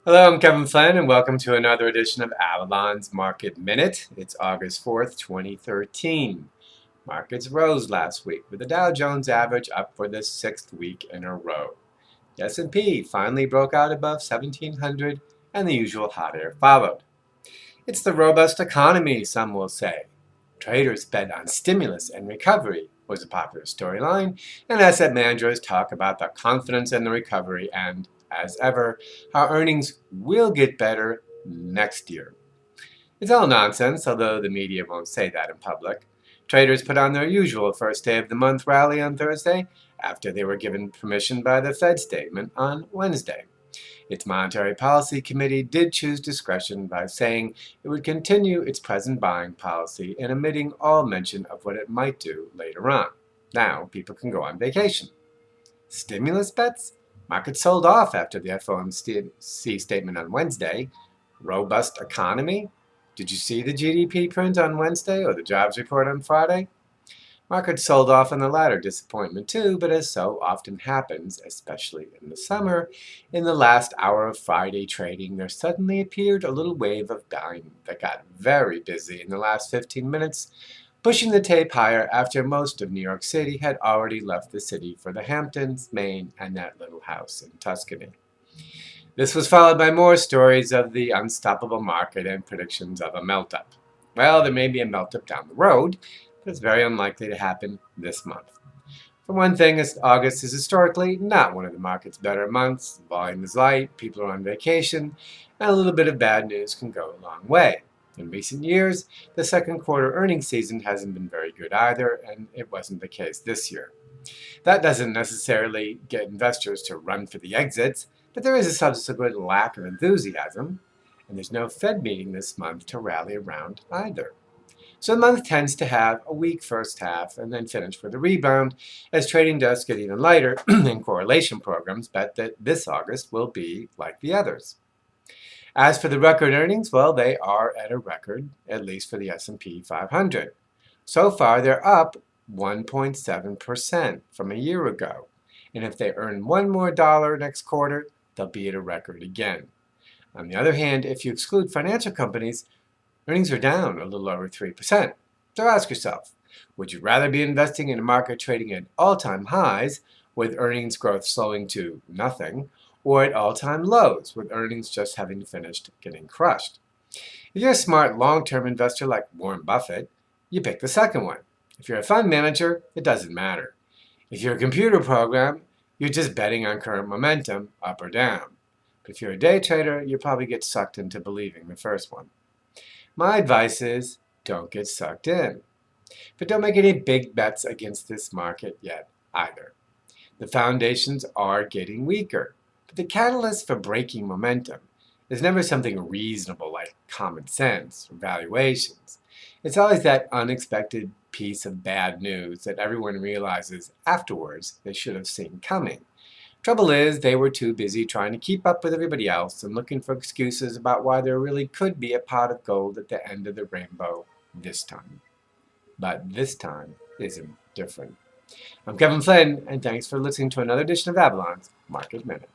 Hello, I'm Kevin Flynn, and welcome to another edition of Avalon's Market Minute. It's August 4th, 2013. Markets rose last week, with the Dow Jones average up for the sixth week in a row. The S&P finally broke out above 1,700, and the usual hot air followed. It's the robust economy, some will say. Traders bet on stimulus and recovery was a popular storyline, and asset managers talk about the confidence in the recovery and, as ever, how earnings will get better next year. It's all nonsense, although the media won't say that in public. Traders put on their usual first day of the month rally on Thursday after they were given permission by the Fed statement on Wednesday. Its Monetary Policy Committee did choose discretion by saying it would continue its present buying policy and omitting all mention of what it might do later on. Now people can go on vacation. Stimulus bets? Markets sold off after the FOMC statement on Wednesday. Robust economy? Did you see the GDP print on Wednesday or the jobs report on Friday? Markets sold off on the latter disappointment too, but as so often happens, especially in the summer, in the last hour of Friday trading, there suddenly appeared a little wave of buying that got very busy in the last 15 minutes, pushing the tape higher after most of New York City had already left the city for the Hamptons, Maine, and that little house in Tuscany. This was followed by more stories of the unstoppable market and predictions of a melt-up. Well, there may be a melt-up down the road, but it's very unlikely to happen this month. For one thing, August is historically not one of the market's better months. Volume is light, people are on vacation, and a little bit of bad news can go a long way. In recent years, the second quarter earnings season hasn't been very good either, and it wasn't the case this year. That doesn't necessarily get investors to run for the exits, but there is a subsequent lack of enthusiasm, and there's no Fed meeting this month to rally around either. So the month tends to have a weak first half and then finish with a rebound as trading desks get even lighter and correlation programs bet that this August will be like the others. As for the record earnings, well, they are at a record, at least for the S&P 500. So far, they're up 1.7% from a year ago. And if they earn one more dollar next quarter, they'll be at a record again. On the other hand, if you exclude financial companies, earnings are down a little over 3%. So ask yourself, would you rather be investing in a market trading at all-time highs with earnings growth slowing to nothing, or at all-time lows with earnings just having finished getting crushed? If you're a smart long-term investor like Warren Buffett, you pick the second one. If you're a fund manager, it doesn't matter. If you're a computer program, you're just betting on current momentum, up or down. But if you're a day trader, you probably get sucked into believing the first one. My advice is, don't get sucked in. But don't make any big bets against this market yet either. The foundations are getting weaker, but the catalyst for breaking momentum is never something reasonable like common sense or valuations. It's always that unexpected piece of bad news that everyone realizes afterwards they should have seen coming. Trouble is, they were too busy trying to keep up with everybody else and looking for excuses about why there really could be a pot of gold at the end of the rainbow this time. But this time isn't different. I'm Kevin Flynn, and thanks for listening to another edition of Avalon's Market Minute.